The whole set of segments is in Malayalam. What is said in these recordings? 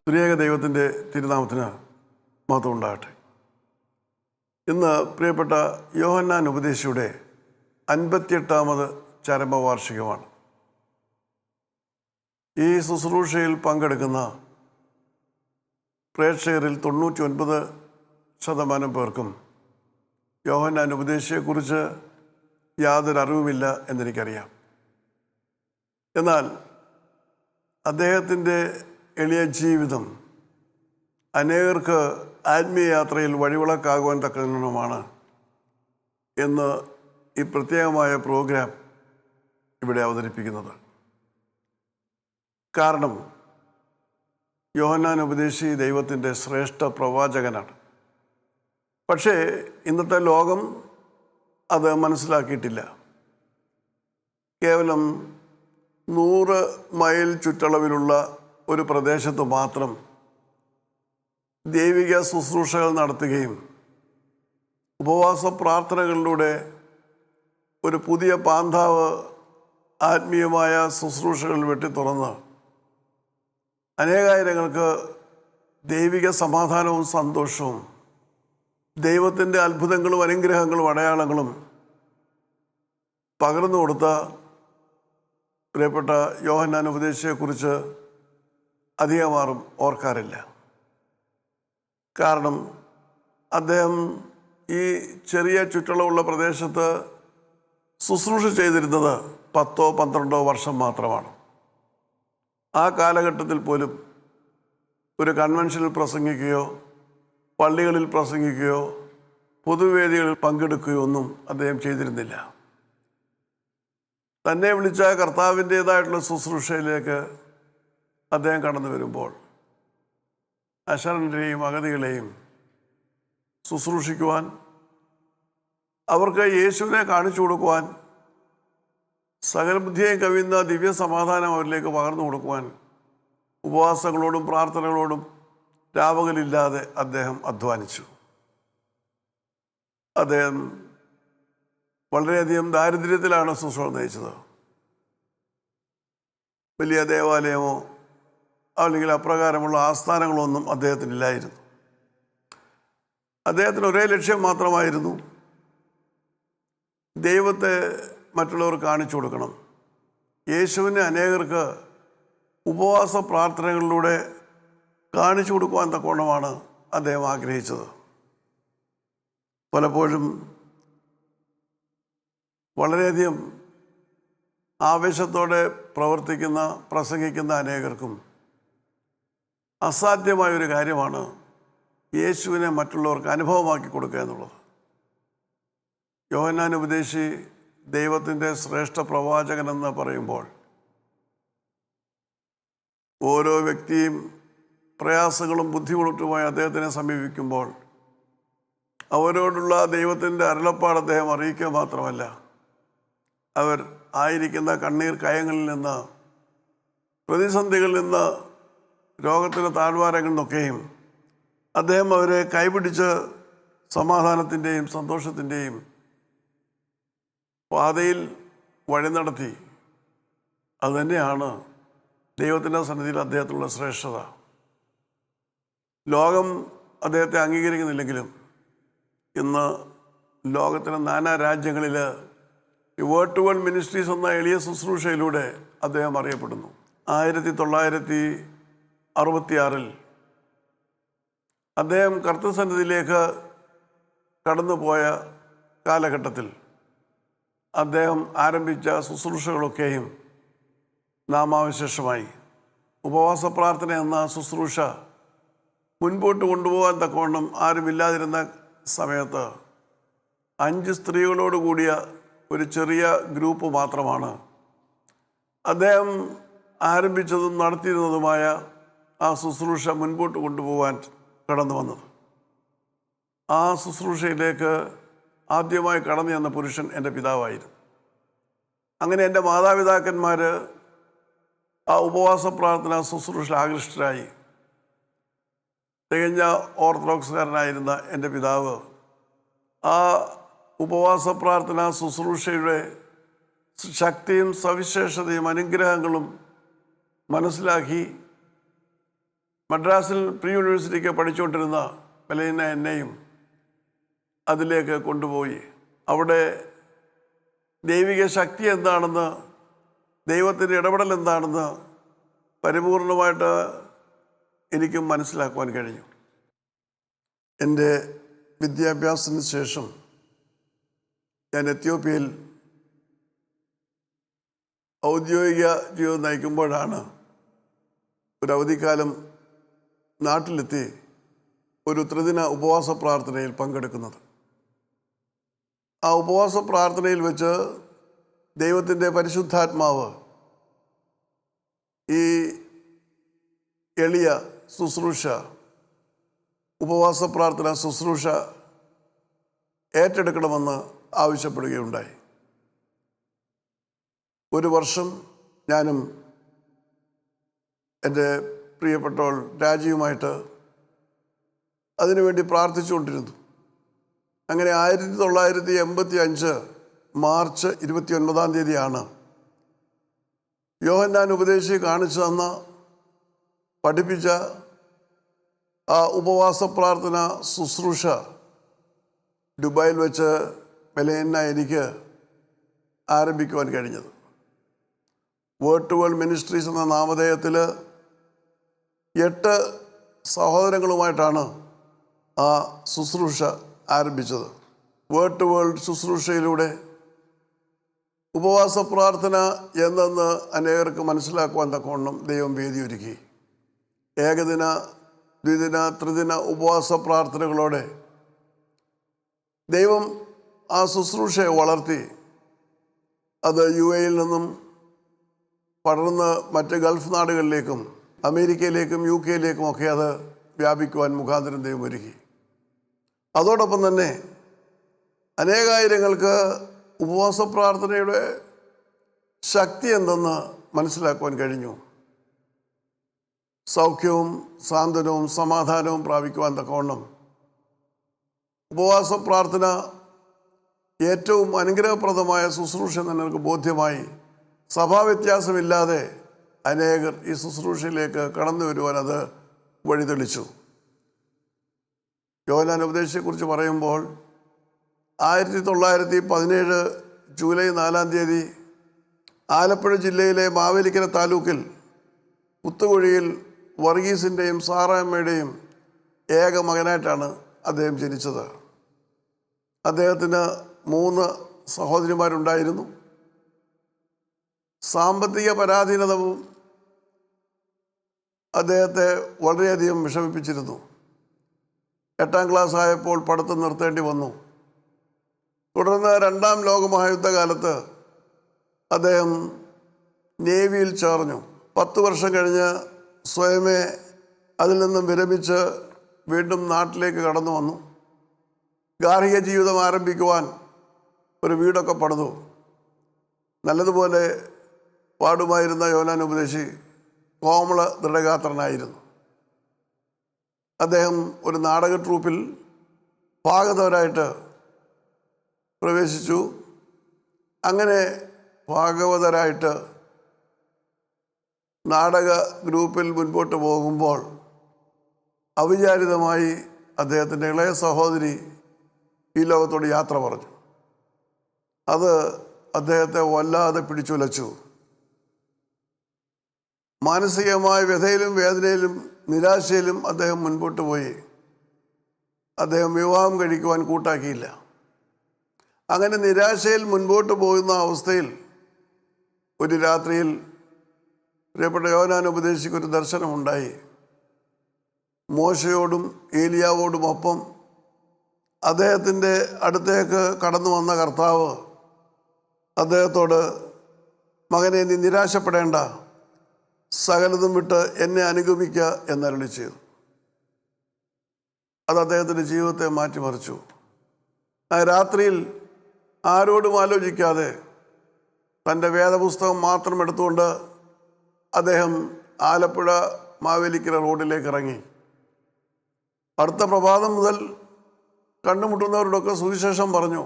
ത്രിയേക ദൈവത്തിൻ്റെ തിരുനാമത്തിന് മഹത്വം ഉണ്ടാകട്ടെ. ഇന്ന് പ്രിയപ്പെട്ട യോഹന്നാൻ ഉപദേശിയുടെ 58ാമത് ചരമവാർഷികമാണ്. ഈ ശുശ്രൂഷയിൽ പങ്കെടുക്കുന്ന പ്രേക്ഷകരിൽ 99% പേർക്കും യോഹന്നാൻ ഉപദേശിയെക്കുറിച്ച് യാതൊരു അറിവുമില്ല എന്നെനിക്കറിയാം. എന്നാൽ അദ്ദേഹത്തിൻ്റെ എളിയ ജീവിതം അനേകർക്ക് ആത്മീയ യാത്രയിൽ വഴിവിളക്കാകുവാൻ തക്കമാണ് എന്ന് ഈ പ്രത്യേകമായ പ്രോഗ്രാം ഇവിടെ അവതരിപ്പിക്കുന്നത്. കാരണം യോഹന്നാൻ ഉപദേശി ദൈവത്തിൻ്റെ ശ്രേഷ്ഠ പ്രവാചകനാണ്. പക്ഷേ ഇന്നത്തെ ലോകം അത് മനസ്സിലാക്കിയിട്ടില്ല. കേവലം 100 മൈൽ ചുറ്റളവിലുള്ള ഒരു പ്രദേശത്ത് മാത്രം ദൈവിക ശുശ്രൂഷകൾ നടത്തുകയും ഉപവാസ പ്രാർത്ഥനകളിലൂടെ ഒരു പുതിയ പാന്താവ് ആത്മീയമായ ശുശ്രൂഷകൾ വെട്ടിത്തുറന്ന് അനേകായിരങ്ങൾക്ക് ദൈവിക സമാധാനവും സന്തോഷവും ദൈവത്തിൻ്റെ അത്ഭുതങ്ങളും അനുഗ്രഹങ്ങളും അടയാളങ്ങളും പകർന്നു കൊടുത്ത പ്രിയപ്പെട്ട യോഹന്നാൻ ഉപദേശിയെക്കുറിച്ച് അധികമാറും ഓർക്കാറില്ല. കാരണം അദ്ദേഹം ഈ ചെറിയ ചുറ്റളവുള്ള പ്രദേശത്ത് ശുശ്രൂഷ ചെയ്തിരുന്നത് 10-12 വർഷം മാത്രമാണ്. ആ കാലഘട്ടത്തിൽ പോലും ഒരു കൺവെൻഷനിൽ പ്രസംഗിക്കുകയോ പള്ളികളിൽ പ്രസംഗിക്കുകയോ പൊതുവേദികളിൽ പങ്കെടുക്കുകയോ ഒന്നും അദ്ദേഹം ചെയ്തിരുന്നില്ല. തന്നെ വിളിച്ച കർത്താവിൻ്റേതായിട്ടുള്ള ശുശ്രൂഷയിലേക്ക് അദ്ദേഹം കടന്നു വരുമ്പോൾ അശരണരെയും അഗതികളെയും ശുശ്രൂഷിക്കുവാൻ, അവർക്ക് യേശുവിനെ കാണിച്ചു കൊടുക്കുവാൻ, സകലബുദ്ധിയെയും കവിയുന്ന ദിവ്യ സമാധാനം അവരിലേക്ക് പകർന്നു കൊടുക്കുവാൻ ഉപവാസങ്ങളോടും പ്രാർത്ഥനകളോടും രാപകലില്ലാതെ അദ്ദേഹം അധ്വാനിച്ചു. അദ്ദേഹം വളരെയധികം ദാരിദ്ര്യത്തിലാണ് ശുശ്രൂഷ നയിച്ചത്. വലിയ ദേവാലയമോ അല്ലെങ്കിൽ അപ്രകാരമുള്ള ആസ്ഥാനങ്ങളൊന്നും അദ്ദേഹത്തിനില്ലായിരുന്നു. അദ്ദേഹത്തിന് ഒരേ ലക്ഷ്യം മാത്രമായിരുന്നു: ദൈവത്തെ മറ്റുള്ളവർ കാണിച്ചു കൊടുക്കണം. യേശുവിനെ അനേകർക്ക് ഉപവാസ പ്രാർത്ഥനകളിലൂടെ കാണിച്ചു കൊടുക്കുവാൻ തക്കവണ്ണമാണ് അദ്ദേഹം ആഗ്രഹിച്ചത്. പലപ്പോഴും വളരെയധികം ആവേശത്തോടെ പ്രവർത്തിക്കുന്ന പ്രസംഗിക്കുന്ന അനേകർക്കും അസാധ്യമായൊരു കാര്യമാണ് യേശുവിനെ മറ്റുള്ളവർക്ക് അനുഭവമാക്കി കൊടുക്കുക എന്നുള്ളത്. യോഹന്നാൻ ഉപദേശി ദൈവത്തിൻ്റെ ശ്രേഷ്ഠ പ്രവാചകനെന്ന് പറയുമ്പോൾ ഓരോ വ്യക്തിയും പ്രയാസങ്ങളും ബുദ്ധിമുട്ടുമായി അദ്ദേഹത്തിനെ സമീപിക്കുമ്പോൾ അവരോടുള്ള ദൈവത്തിൻ്റെ അരുളപ്പാട് അദ്ദേഹം അറിയിക്കുക മാത്രമല്ല, അവർ ആയിരിക്കുന്ന കണ്ണീർ കയങ്ങളിൽ നിന്ന്, പ്രതിസന്ധികളിൽ നിന്ന്, രോഗത്തിൻ്റെ താഴ്വാരങ്ങളിൽ നിന്നൊക്കെയും അദ്ദേഹം അവരെ കൈപിടിച്ച് സമാധാനത്തിൻ്റെയും സന്തോഷത്തിൻ്റെയും പാതയിൽ വഴി നടത്തി. അതുതന്നെയാണ് ദൈവത്തിൻ്റെ സന്നിധിയിൽ അദ്ദേഹത്തിനുള്ള ശ്രേഷ്ഠത. ലോകം അദ്ദേഹത്തെ അംഗീകരിക്കുന്നില്ലെങ്കിലും ഇന്ന് ലോകത്തിലെ നാനാ രാജ്യങ്ങളിൽ വേർഡ് ടു വേൾഡ് മിനിസ്ട്രീസ് എന്ന എളിയ ശുശ്രൂഷയിലൂടെ അദ്ദേഹം അറിയപ്പെടുന്നു. 1966 അദ്ദേഹം കർത്തൃസന്നിധിയിലേക്ക് കടന്നുപോയ കാലഘട്ടത്തിൽ അദ്ദേഹം ആരംഭിച്ച ശുശ്രൂഷകളൊക്കെയും നാമാവശേഷമായി. ഉപവാസ പ്രാർത്ഥന എന്ന ശുശ്രൂഷ മുൻപോട്ട് കൊണ്ടുപോകാൻ തക്കവണ്ണം ആരുമില്ലാതിരുന്ന സമയത്ത് 5 സ്ത്രീകളോട് കൂടിയ ഒരു ചെറിയ ഗ്രൂപ്പ് മാത്രമാണ് അദ്ദേഹം ആരംഭിച്ചതും നടത്തിയിരുന്നതുമായ ആ ശുശ്രൂഷ മുൻപോട്ട് കൊണ്ടുപോകാൻ കടന്നു വന്നത്. ആ ശുശ്രൂഷയിലേക്ക് ആദ്യമായി കടന്നു ചെന്ന പുരുഷൻ എൻ്റെ പിതാവായിരുന്നു. അങ്ങനെ എൻ്റെ മാതാപിതാക്കന്മാർ ആ ഉപവാസ പ്രാർത്ഥന ശുശ്രൂഷ ആകൃഷ്ടരായി. തികഞ്ഞ ഓർത്തഡോക്സുകാരനായിരുന്ന എൻ്റെ പിതാവ് ആ ഉപവാസ പ്രാർത്ഥന ശുശ്രൂഷയുടെ ശക്തിയും സവിശേഷതയും അനുഗ്രഹങ്ങളും മനസ്സിലാക്കി മദ്രാസിൽ പ്രീ യൂണിവേഴ്സിറ്റിക്ക് പഠിച്ചുകൊണ്ടിരുന്ന മെലീന എന്നെയും അതിലേക്ക് കൊണ്ടുപോയി. അവിടെ ദൈവിക ശക്തി എന്താണെന്ന്, ദൈവത്തിൻ്റെ ഇടപെടൽ എന്താണെന്ന് പരിപൂർണമായിട്ട് എനിക്കും മനസ്സിലാക്കുവാൻ കഴിഞ്ഞു. എൻ്റെ വിദ്യാഭ്യാസത്തിന് ശേഷം ഞാൻ എത്യോപ്യയിൽ ഔദ്യോഗിക ജീവിതം നയിക്കുമ്പോഴാണ് ഒരു അവധിക്കാലം നാട്ടിലെത്തി ഒരു ത്രിദിന ഉപവാസ പ്രാർത്ഥനയിൽ പങ്കെടുക്കുന്നത്. ആ ഉപവാസ പ്രാർത്ഥനയിൽ വെച്ച് ദൈവത്തിൻ്റെ പരിശുദ്ധാത്മാവ് ഈ എളിയ ശുശ്രൂഷ, ഉപവാസ പ്രാർത്ഥന ശുശ്രൂഷ ഏറ്റെടുക്കണമെന്ന് ആവശ്യപ്പെടുകയുണ്ടായി. ഒരു വർഷം ഞാനും എൻ്റെ പ്രിയപ്പെട്ടവൾ രാജിയുമായിട്ട് അതിനുവേണ്ടി പ്രാർത്ഥിച്ചുകൊണ്ടിരുന്നു. അങ്ങനെ 1985 മാർച്ച് 29 യോഹന്നാൻ ഉപദേശി കാണിച്ചു തന്ന, പഠിപ്പിച്ച ആ ഉപവാസ പ്രാർത്ഥന ശുശ്രൂഷ ദുബായിൽ വെച്ച് മെലീന എനിക്ക് ആരംഭിക്കുവാൻ കഴിഞ്ഞത്. വേർഡ് ടു വേൾഡ് മിനിസ്ട്രീസ് എന്ന നാമധേയത്തിൽ 8 സഹോദരങ്ങളുമായിട്ടാണ് ആ ശുശ്രൂഷ ആരംഭിച്ചത്. വേർഡ് ടു വേൾഡ് ശുശ്രൂഷയിലൂടെ ഉപവാസ പ്രാർത്ഥന എന്തെന്ന് അനേകർക്ക് മനസ്സിലാക്കുവാൻ തക്കവണ്ണം ദൈവം വേദിയൊരുക്കി. ഏകദിന, ദ്വിദിന, ത്രിദിന ഉപവാസ പ്രാർത്ഥനകളോടെ ദൈവം ആ ശുശ്രൂഷയെ വളർത്തി. അത് UAE-യിൽ നിന്നും പടർന്ന് മറ്റ് ഗൾഫ് നാടുകളിലേക്കും അമേരിക്കയിലേക്കും UK-യിലേക്കും ഒക്കെ അത് വ്യാപിക്കുവാൻ മുഖാന്തരം ദൈവം ഒരുക്കി. അതോടൊപ്പം തന്നെ അനേകായിരങ്ങൾക്ക് ഉപവാസ പ്രാർത്ഥനയുടെ ശക്തി എന്തെന്ന് മനസ്സിലാക്കുവാൻ കഴിഞ്ഞു. സൗഖ്യവും സാന്ത്വനവും സമാധാനവും പ്രാപിക്കുവാൻ തക്കവണ്ണം ഉപവാസ പ്രാർത്ഥന ഏറ്റവും അനുഗ്രഹപ്രദമായ ശുശ്രൂഷ നിങ്ങൾക്ക് ബോധ്യമായി. സഭാവ്യത്യാസമില്ലാതെ അനേകർ ഈ ശുശ്രൂഷയിലേക്ക് കടന്നു വരുവാൻ അത് വഴിതെളിച്ചു. യോഹന്നാൻ ഉപദേശത്തെക്കുറിച്ച് പറയുമ്പോൾ 1917 ജൂലൈ 4 ആലപ്പുഴ ജില്ലയിലെ മാവേലിക്കര താലൂക്കിൽ പുത്തുകുഴിയിൽ വർഗീസിൻ്റെയും സാറാമ്മയുടെയും ഏക മകനായിട്ടാണ് അദ്ദേഹം ജനിച്ചത്. അദ്ദേഹത്തിന് 3 സഹോദരിമാരുണ്ടായിരുന്നു. സാമ്പത്തിക പരാധീനതവും അദ്ദേഹത്തെ വളരെയധികം വിഷമിപ്പിച്ചിരുന്നു. 8ാം ക്ലാസ് ആയപ്പോൾ പഠിത്തം നിർത്തേണ്ടി വന്നു. തുടർന്ന് 2ാം ലോകമഹായുദ്ധകാലത്ത് അദ്ദേഹം നേവിയിൽ ചേർന്നു. 10 വർഷം കഴിഞ്ഞ് സ്വയമേ അതിൽ നിന്നും വിരമിച്ച് വീണ്ടും നാട്ടിലേക്ക് കടന്നു വന്നു. ഗാർഹിക ജീവിതം ആരംഭിക്കുവാൻ ഒരു വീടൊക്കെ പണിതു. നല്ലതുപോലെ പാടുമായിരുന്ന യോഹന്നാൻ ഉപദേശി കോമള ദൃഢഗാത്രനായിരുന്നു. അദ്ദേഹം ഒരു നാടക ട്രൂപ്പിൽ ഭാഗവതരായിട്ട് പ്രവേശിച്ചു. അങ്ങനെ ഭാഗവതരായിട്ട് നാടക ഗ്രൂപ്പിൽ മുൻപോട്ട് പോകുമ്പോൾ അവിചാരിതമായി അദ്ദേഹത്തിൻ്റെ ഇളയ സഹോദരി ഈ ലോകത്തോട് യാത്ര പറഞ്ഞു. അത് അദ്ദേഹത്തെ വല്ലാതെ പിടിച്ചുലച്ചു. മാനസികമായ വ്യഥയിലും വേദനയിലും നിരാശയിലും അദ്ദേഹം മുൻപോട്ട് പോയി. അദ്ദേഹം വിവാഹം കഴിക്കുവാൻ കൂട്ടാക്കിയില്ല. അങ്ങനെ നിരാശയിൽ മുൻപോട്ട് പോകുന്ന അവസ്ഥയിൽ ഒരു രാത്രിയിൽ പ്രിയപ്പെട്ട യോഹന്നാൻ ഉപദേശിക്കൊരു ദർശനമുണ്ടായി. മോശയോടും ഏലിയാവോടുമൊപ്പം അദ്ദേഹത്തിൻ്റെ അടുത്തേക്ക് കടന്നു വന്ന കർത്താവ് അദ്ദേഹത്തോട്, മകനെ, നീ നിരാശപ്പെടേണ്ട, സകലതും വിട്ട് എന്നെ അനുഗമിക്കുക എന്നരുളി ചെയ്തു. അത് അദ്ദേഹത്തിൻ്റെ ജീവിതത്തെ മാറ്റിമറിച്ചു. ആ രാത്രിയിൽ ആരോടും ആലോചിക്കാതെ തൻ്റെ വേദപുസ്തകം മാത്രം എടുത്തുകൊണ്ട് അദ്ദേഹം ആലപ്പുഴ മാവേലിക്കര റോഡിലേക്ക് ഇറങ്ങി. അടുത്ത പ്രഭാതം മുതൽ കണ്ടുമുട്ടുന്നവരോടൊക്കെ സുവിശേഷം പറഞ്ഞു.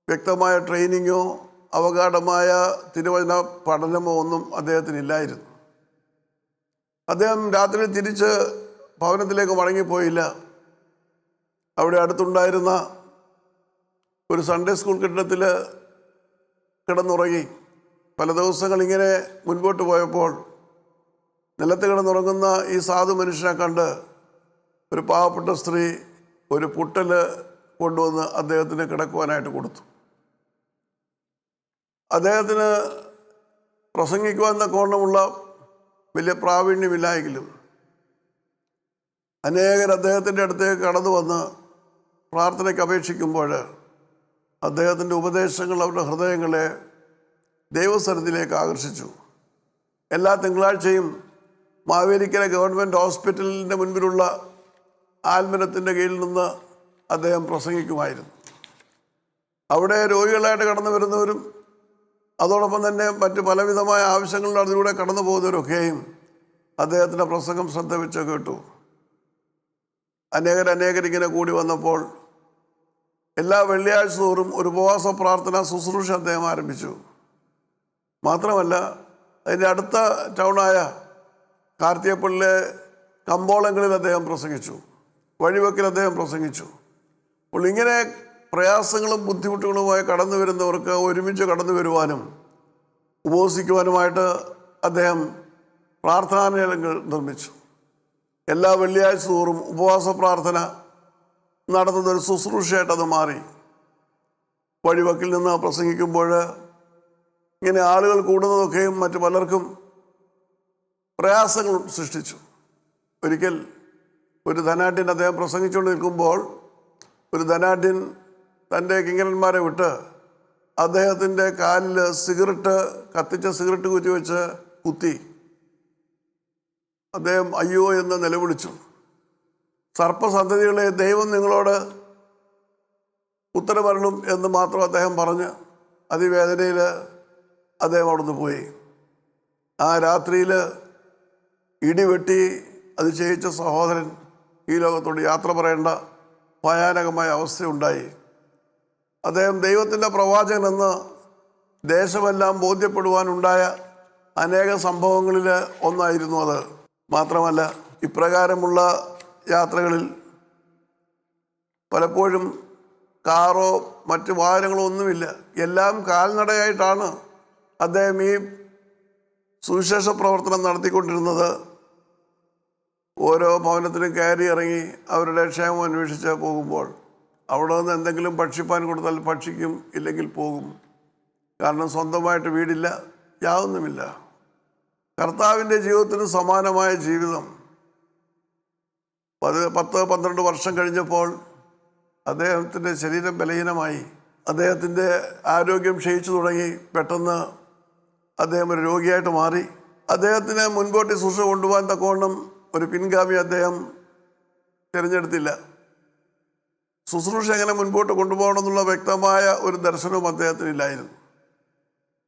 വ്യക്തമായ ട്രെയിനിങ്ങോ അവഗാഢമായ തിരുവചന പഠനമോ ഒന്നും അദ്ദേഹത്തിനില്ലായിരുന്നു. അദ്ദേഹം രാത്രി തിരിച്ച് ഭവനത്തിലേക്ക് മടങ്ങിപ്പോയില്ല. അവിടെ അടുത്തുണ്ടായിരുന്ന ഒരു സൺഡേ സ്കൂൾ കെട്ടിടത്തിൽ കിടന്നുറങ്ങി. പല ദിവസങ്ങൾ ഇങ്ങനെ മുൻപോട്ട് പോയപ്പോൾ നിലത്ത് കിടന്നുറങ്ങുന്ന ഈ സാധു മനുഷ്യനെ കണ്ട് ഒരു പാവപ്പെട്ട സ്ത്രീ ഒരു പുട്ടൽ കൊണ്ടുവന്ന് അദ്ദേഹത്തിന് കിടക്കുവാനായിട്ട് കൊടുത്തു. അദ്ദേഹത്തിന് പ്രസംഗിക്കുവാൻ തക്കവണ്ണമുള്ള വലിയ പ്രാവീണ്യമില്ലായെങ്കിലും അനേകർ അദ്ദേഹത്തിൻ്റെ അടുത്തേക്ക് കടന്നു വന്ന് പ്രാർത്ഥനയ്ക്ക് അപേക്ഷിക്കുമ്പോൾ അദ്ദേഹത്തിൻ്റെ ഉപദേശങ്ങൾ അവരുടെ ഹൃദയങ്ങളെ ദൈവസന്നിധിയിലേക്ക് ആകർഷിച്ചു. എല്ലാ തിങ്കളാഴ്ചയും മാവേലിക്കര ഗവൺമെൻറ് ഹോസ്പിറ്റലിൻ്റെ മുൻപിലുള്ള ആൽമരത്തിൻ്റെ കീഴിൽ നിന്ന് അദ്ദേഹം പ്രസംഗിക്കുമായിരുന്നു. അവിടെ രോഗികളായിട്ട് കടന്നു വരുന്നവരും അതോടൊപ്പം തന്നെ മറ്റ് പലവിധമായ ആവശ്യങ്ങളുടെ അതിലൂടെ കടന്നു പോകുന്നവരൊക്കെയും അദ്ദേഹത്തിൻ്റെ പ്രസംഗം ശ്രദ്ധ വെച്ച് കേട്ടു. അനേകരിങ്ങനെ കൂടി വന്നപ്പോൾ എല്ലാ വെള്ളിയാഴ്ച തോറും ഒരു ഉപവാസ പ്രാർത്ഥന ശുശ്രൂഷ അദ്ദേഹം ആരംഭിച്ചു. മാത്രമല്ല അതിൻ്റെ അടുത്ത ടൗണായ കാർത്തികപ്പള്ളിയിലെ കമ്പോളങ്ങളിൽ അദ്ദേഹം പ്രസംഗിച്ചു, വഴിവെക്കിൽ അദ്ദേഹം പ്രസംഗിച്ചു. അപ്പോൾ ഇങ്ങനെ പ്രയാസങ്ങളും ബുദ്ധിമുട്ടുകളുമായി കടന്നു വരുന്നവർക്ക് ഒരുമിച്ച് കടന്നു വരുവാനും ഉപവസിക്കുവാനുമായിട്ട് അദ്ദേഹം പ്രാർത്ഥനാലയങ്ങൾ നിർമ്മിച്ചു. എല്ലാ വെള്ളിയാഴ്ച തോറും ഉപവാസ പ്രാർത്ഥന നടത്തുന്നൊരു ശുശ്രൂഷയായിട്ട് അത് മാറി. വഴിവക്കിൽ നിന്ന് പ്രസംഗിക്കുമ്പോൾ ഇങ്ങനെ ആളുകൾ കൂടുന്നതൊക്കെയും മറ്റു പലർക്കും പ്രയാസങ്ങൾ സൃഷ്ടിച്ചു. ഒരിക്കൽ ഒരു ധനാഢ്യൻ അദ്ദേഹം പ്രസംഗിച്ചുകൊണ്ട് നിൽക്കുമ്പോൾ ഒരു ധനാഢ്യൻ തൻ്റെ കിങ്കരന്മാരെ വിട്ട് അദ്ദേഹത്തിൻ്റെ കാലിൽ കത്തിച്ച സിഗരറ്റ് കുറ്റി വെച്ച് കുത്തി. അദ്ദേഹം അയ്യോ എന്ന് നിലവിളിച്ചു. സർപ്പസന്തതികളെ, ദൈവം നിങ്ങളോട് ഉത്തരമരുളും എന്ന് മാത്രം അദ്ദേഹം പറഞ്ഞ് അതിവേദനയിൽ അദ്ദേഹം അവിടുന്ന് പോയി. ആ രാത്രിയിൽ ഇടിവെട്ടി അത് ചെയ്യിച്ച സഹോദരൻ ഈ ലോകത്തോട് യാത്ര പറയേണ്ട ഭയാനകമായ അവസ്ഥയുണ്ടായി. അദ്ദേഹം ദൈവത്തിൻ്റെ പ്രവാചകനെന്ന് ദേശമെല്ലാം ബോധ്യപ്പെടുവാനുണ്ടായ അനേക സംഭവങ്ങളിൽ ഒന്നായിരുന്നു അത്. മാത്രമല്ല ഇപ്രകാരമുള്ള യാത്രകളിൽ പലപ്പോഴും കാറോ മറ്റ് വാഹനങ്ങളോ ഒന്നുമില്ല, എല്ലാം കാൽനടയായിട്ടാണ് അദ്ദേഹം ഈ സുവിശേഷ പ്രവർത്തനം നടത്തിക്കൊണ്ടിരുന്നത്. ഓരോ ഭവനത്തിലും കയറി ഇറങ്ങി അവരുടെ ക്ഷേമം അന്വേഷിച്ച് പോകുമ്പോൾ അവിടെ നിന്ന് എന്തെങ്കിലും ഭക്ഷിപ്പാൻ കൊടുത്താൽ ഭക്ഷിക്കും, ഇല്ലെങ്കിൽ പോകും. കാരണം സ്വന്തമായിട്ട് വീടില്ല, യാതൊന്നുമില്ല. കർത്താവിൻ്റെ ജീവിതത്തിന് സമാനമായ ജീവിതം 10-12 വർഷം കഴിഞ്ഞപ്പോൾ അദ്ദേഹത്തിൻ്റെ ശരീരം ബലഹീനമായി, അദ്ദേഹത്തിൻ്റെ ആരോഗ്യം ക്ഷയിച്ചു തുടങ്ങി. പെട്ടെന്ന് അദ്ദേഹം ഒരു രോഗിയായിട്ട് മാറി. അദ്ദേഹത്തിന് മുൻപോട്ട് ശുശ്രൂഷ കൊണ്ടുപോകാൻ തക്കവണ്ണം ഒരു പിൻഗാമി അദ്ദേഹം തിരഞ്ഞെടുത്തില്ല. ശുശ്രൂഷ എങ്ങനെ മുൻപോട്ട് കൊണ്ടുപോകണമെന്നുള്ള വ്യക്തമായ ഒരു ദർശനവും അദ്ദേഹത്തിനില്ലായിരുന്നു.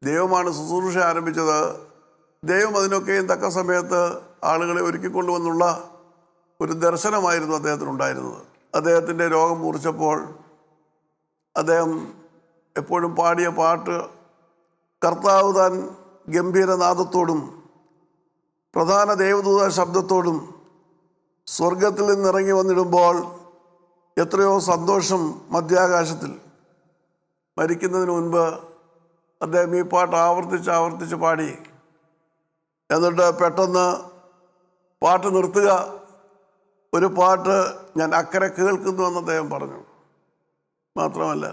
ദൈവമാണ് ശുശ്രൂഷ ആരംഭിച്ചത്. ദൈവം അതിനൊക്കെയും തക്ക സമയത്ത് ആളുകളെ ഒരുക്കിക്കൊണ്ടുവന്നുള്ള ഒരു ദർശനമായിരുന്നു അദ്ദേഹത്തിനുണ്ടായിരുന്നത്. അദ്ദേഹത്തിൻ്റെ രോഗം മൂർച്ചപ്പോൾ അദ്ദേഹം എപ്പോഴും പാടിയ പാട്ട് കർത്താവ് താൻ ഗംഭീരനാദത്തോടും പ്രധാന ദേവദൂത ശബ്ദത്തോടും സ്വർഗത്തിൽ നിന്നിറങ്ങി വന്നിടുമ്പോൾ എത്രയോ സന്തോഷം മധ്യാകാശത്തിൽ. മരിക്കുന്നതിന് മുൻപ് അദ്ദേഹം ഈ പാട്ട് ആവർത്തിച്ച് പാടി. എന്നിട്ട് പെട്ടെന്ന് പാട്ട് നിർത്തുക, ഒരു പാട്ട് ഞാൻ അക്കരെ കേൾക്കുന്നുവെന്ന് അദ്ദേഹം പറഞ്ഞു. മാത്രമല്ല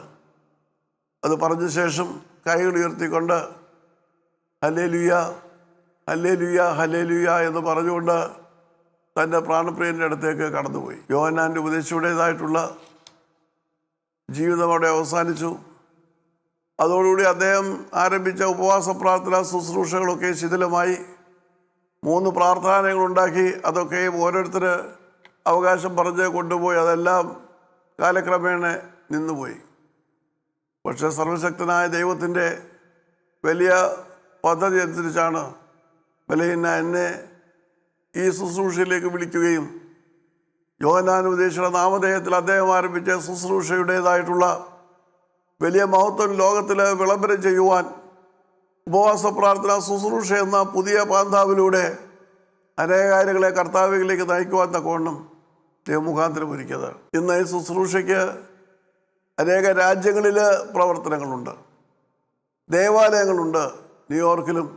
അത് പറഞ്ഞ ശേഷം കൈകൾ ഉയർത്തിക്കൊണ്ട് ഹല്ലേലൂയ ഹല്ലേലൂയ ഹല്ലേലൂയ എന്ന് പറഞ്ഞുകൊണ്ട് തൻ്റെ പ്രാണപ്രിയൻ്റെ അടുത്തേക്ക് കടന്നുപോയി. യോഹന്നാൻ്റെ ഉപദേശിയുടേതായിട്ടുള്ള ജീവിതം അവിടെ അവസാനിച്ചു. അതോടുകൂടി അദ്ദേഹം ആരംഭിച്ച ഉപവാസ പ്രാർത്ഥന ശുശ്രൂഷകളൊക്കെ ശിഥിലമായി. 3 പ്രാർത്ഥനാലയങ്ങളുണ്ടാക്കി. അതൊക്കെയും ഓരോരുത്തർ അവകാശം പറഞ്ഞ് കൊണ്ടുപോയി. അതെല്ലാം കാലക്രമേണ നിന്നുപോയി. പക്ഷേ സർവശക്തനായ ദൈവത്തിൻ്റെ വലിയ പദ്ധതി അനുസരിച്ചാണ് ബലഹീന എന്നെ ഈ ശുശ്രൂഷയിലേക്ക് വിളിക്കുകയും യോഹന്നാൻ ഉപദേശിയുടെ നാമധേയത്തിൽ അദ്ദേഹം ആരംഭിച്ച ശുശ്രൂഷയുടേതായിട്ടുള്ള വലിയ മഹത്വം ലോകത്തിൽ വിളംബരം ചെയ്യുവാൻ ഉപവാസ പ്രാർത്ഥന ശുശ്രൂഷ എന്ന പുതിയ പാന്താവിലൂടെ അനേക കാര്യങ്ങളെ കർത്താവിലേക്ക് നയിക്കുവാൻ തക്കവണ്ണം ദൈവമുഖാന്തരം ഒരുക്കിയത്. ഇന്ന് ഈ ശുശ്രൂഷയ്ക്ക് അനേക രാജ്യങ്ങളിൽ പ്രവർത്തനങ്ങളുണ്ട്, ദേവാലയങ്ങളുണ്ട്. ന്യൂയോർക്കിലും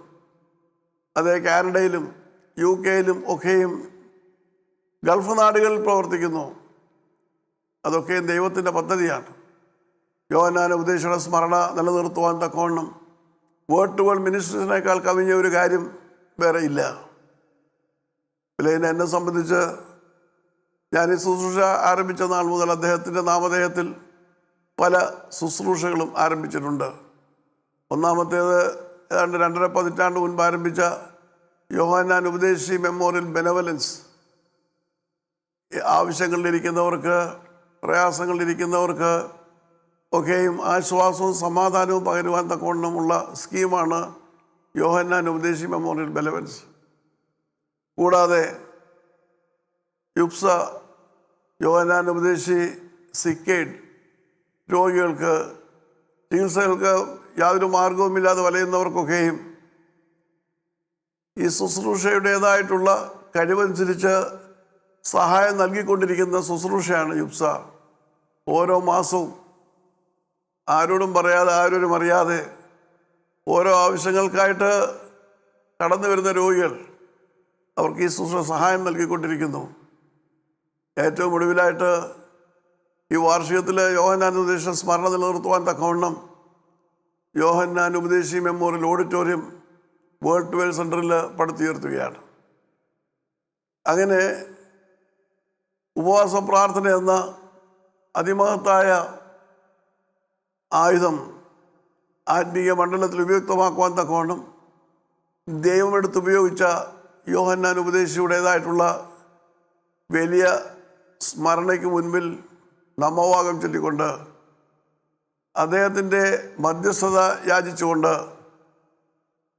അതേ കാനഡയിലും UK ഒക്കെയും ഗൾഫ് നാടുകളിൽ പ്രവർത്തിക്കുന്നു. അതൊക്കെയും ദൈവത്തിൻ്റെ പദ്ധതിയാണ്. യോഹന്നാൻ ഉപദേശിയുടെ സ്മരണ നിലനിർത്തുവാൻ തക്കവണ്ണം വേർഡ് ടു വേൾഡ് മിനിസ്ട്രീസിനേക്കാൾ കവിഞ്ഞ ഒരു കാര്യം വേറെ ഇല്ല. പിന്നെ എന്നെ സംബന്ധിച്ച് ഞാൻ ഈ ശുശ്രൂഷ ആരംഭിച്ച നാൾ മുതൽ അദ്ദേഹത്തിൻ്റെ നാമധേയത്തിൽ പല ശുശ്രൂഷകളും ആരംഭിച്ചിട്ടുണ്ട്. ഒന്നാമത്തേത് ഏതാണ്ട് 2.5 പതിറ്റാണ്ട് മുൻപ് ആരംഭിച്ച യോഹന്നാൻ ഉപദേശി മെമ്മോറിയൽ ബെനവലൻസ്. ആവശ്യങ്ങളിലിരിക്കുന്നവർക്ക്, പ്രയാസങ്ങളിലിരിക്കുന്നവർക്ക് ഒക്കെയും ആശ്വാസവും സമാധാനവും പകരുവാൻ തക്കവണ്ണമുള്ള സ്കീമാണ് യോഹന്നാൻ ഉപദേശി മെമ്മോറിയൽ ബെനവലൻസ്. കൂടാതെ യുപ്സ യോഹന്നാൻ ഉപദേശി സിക്കേഡ്, രോഗികൾക്ക് ചികിത്സകൾക്ക് യാതൊരു മാർഗവുമില്ലാതെ വലയുന്നവർക്കൊക്കെയും ഈ ശുശ്രൂഷയുടേതായിട്ടുള്ള കഴിവനുസരിച്ച് സഹായം നൽകിക്കൊണ്ടിരിക്കുന്ന ശുശ്രൂഷയാണ് യുപ്സ. ഓരോ മാസവും ആരോടും പറയാതെ, ആരോരും അറിയാതെ ഓരോ ആവശ്യങ്ങൾക്കായിട്ട് കടന്നു വരുന്ന രോഗികൾ, അവർക്ക് ഈ ശുശ്രൂഷ സഹായം നൽകിക്കൊണ്ടിരിക്കുന്നു. ഏറ്റവും ഒടുവിലായിട്ട് ഈ വാർഷികത്തിൽ യോഹന്നാൻ ഉപദേശ സ്മരണ നിലനിർത്തുവാൻ തക്കവണ്ണം യോഹന്നാൻ ഉപദേശി memorial auditorium world to world സെൻറ്ററിൽ പടുത്തുയർത്തുകയാണ്. അങ്ങനെ ഉപവാസ പ്രാർത്ഥന എന്ന അതിമഹത്തായ ആയുധം ആത്മീയ മണ്ഡലത്തിൽ ഉപയുക്തമാക്കുവാൻ തക്കവണ്ണം ദൈവമെടുത്തുപയോഗിച്ച യോഹന്നാൻ ഉപദേശിയുടേതായിട്ടുള്ള വലിയ സ്മരണയ്ക്ക് മുൻപിൽ നമോവാകം ചൊല്ലിക്കൊണ്ട് അദ്ദേഹത്തിൻ്റെ മധ്യസ്ഥത യാചിച്ചുകൊണ്ട്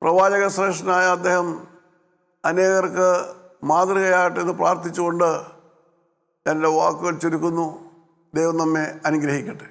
പ്രവാചക ശ്രേഷ്ഠനായ അദ്ദേഹം അനേകർക്ക് മാതൃകയായിട്ടെന്ന് പ്രാർത്ഥിച്ചുകൊണ്ട് എൻ്റെ വാക്കുകൾ ചുരുക്കുന്നു. ദൈവം നമ്മെ അനുഗ്രഹിക്കട്ടെ.